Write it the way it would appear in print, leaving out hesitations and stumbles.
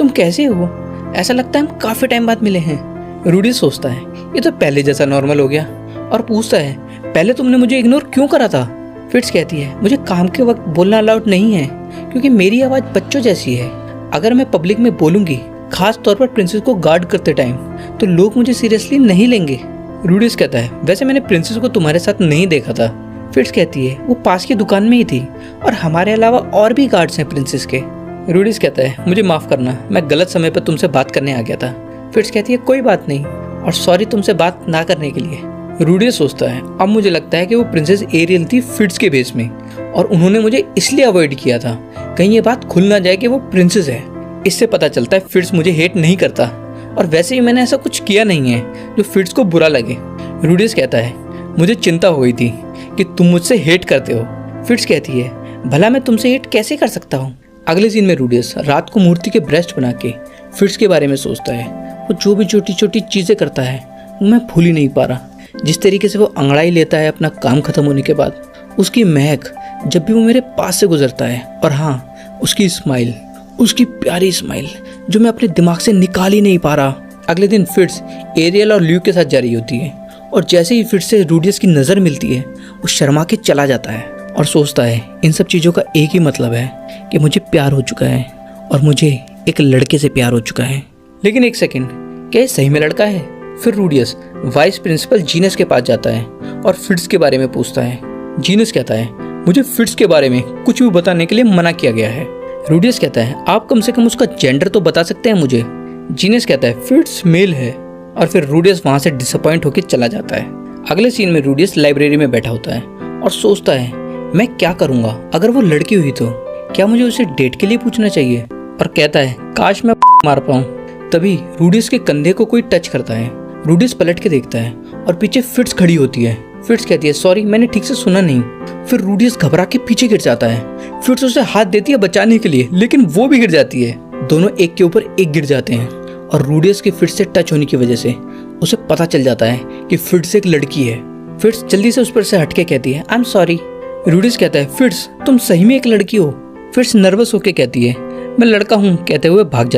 तुम कैसे हो? ऐसा लगता है हम काफ़ी टाइम बाद मिले हैं। रूडी सोचता है ये तो पहले जैसा नॉर्मल हो गया और पूछता है पहले तुमने मुझे इग्नोर क्यों करा था? फिट्स कहती है मुझे काम के वक्त बोलना अलाउड नहीं है क्योंकि मेरी आवाज़ बच्चों जैसी है। अगर मैं पब्लिक में बोलूँगी, खास तौर पर प्रिंसेस को गार्ड करते टाइम, तो लोग मुझे सीरियसली नहीं लेंगे। रूडीस कहता है वैसे मैंने प्रिंसेस को तुम्हारे साथ नहीं देखा था। फिट्स कहती है वो पास की दुकान में ही थी और हमारे अलावा और भी गार्ड्स हैं प्रिंसेस के। रूडीस कहता है मुझे माफ़ करना, मैं गलत समय पर तुमसे बात करने आ गया था। फिट्स कहती है कोई बात नहीं और सॉरी तुमसे बात ना करने के लिए। रूडीस सोचता है अब मुझे लगता है कि वो प्रिंसेस एरियल थी फिट्स के बेस में और उन्होंने मुझे इसलिए अवॉइड किया था कहीं ये बात खुल ना जाए कि वो प्रिंसेस है। इससे पता चलता है फिट्स मुझे हेट नहीं करता और वैसे ही मैंने ऐसा कुछ किया नहीं है जो फिट्स को बुरा लगे। रूडीस कहता है मुझे चिंता हो गई थी कि तुम मुझसे हेट करते हो। फिट्स कहती है भला मैं तुमसे हेट कैसे कर सकता हूँ। अगले सीन में रूडीस रात को मूर्ति के ब्रेस्ट बना के फिट्स के बारे में सोचता है। वो जो भी छोटी छोटी चीज़ें करता है वो मैं भूल ही नहीं पा रहा। जिस तरीके से वो अंगड़ाई लेता है अपना काम खत्म होने के बाद, उसकी महक जब भी वो मेरे पास से गुजरता है, और हाँ उसकी स्माइल, उसकी प्यारी स्माइल जो मैं अपने दिमाग से निकाल ही नहीं पा रहा। अगले दिन फिट्स एरियल और ल्यूक के साथ जा रही होती है और जैसे ही फिट्स से रूडीस की नज़र मिलती है वो शर्मा के चला जाता है और सोचता है इन सब चीज़ों का एक ही मतलब है कि मुझे प्यार हो चुका है और मुझे एक लड़के से प्यार हो चुका है। लेकिन एक सेकेंड, क्या ये सही में लड़का है? फिर रूडीस वाइस प्रिंसिपल जीनस के पास जाता है और फिट्स के बारे में पूछता है। जीनस कहता है मुझे फिट्स के बारे में कुछ भी बताने के लिए मना किया गया है। रूडीस कहता है आप कम से कम उसका जेंडर तो बता सकते हैं मुझे। जीनस कहता है फिट्स मेल है और फिर रूडीस वहां से डिसअपॉइंट होकर चला जाता है। अगले सीन में रूडीस लाइब्रेरी में बैठा होता है और सोचता है मैं क्या करूंगा अगर वो लड़की हुई तो क्या मुझे उसे डेट के लिए पूछना चाहिए, और कहता है काश मैं मार पाऊं। तभी रूडीस के कंधे को कोई टच करता है। रूडीस पलट के देखता है और पीछे फिट्स खड़ी होती है। फिट्स कहती है सॉरी मैंने ठीक से सुना नहीं। फिर रूडीस घबरा के पीछे गिर जाता है। फिट्स उसे हाथ देती है बचाने के लिए, लेकिन वो भी गिर जाती है। दोनों एक के ऊपर एक गिर जाते हैं और रूडीस के फिट्स से टच होने की वजह से उसे पता चल जाता है कि फिट्स एक लड़की है। फिट्स जल्दी से उस पर से हटके कहती है आई एम सॉरी। रूडीस कहता है फिट्स तुम सही में एक लड़की हो। फिट्स नर्वस होके कहती है मैं लड़का हूँ कहते हुए भाग जाता है।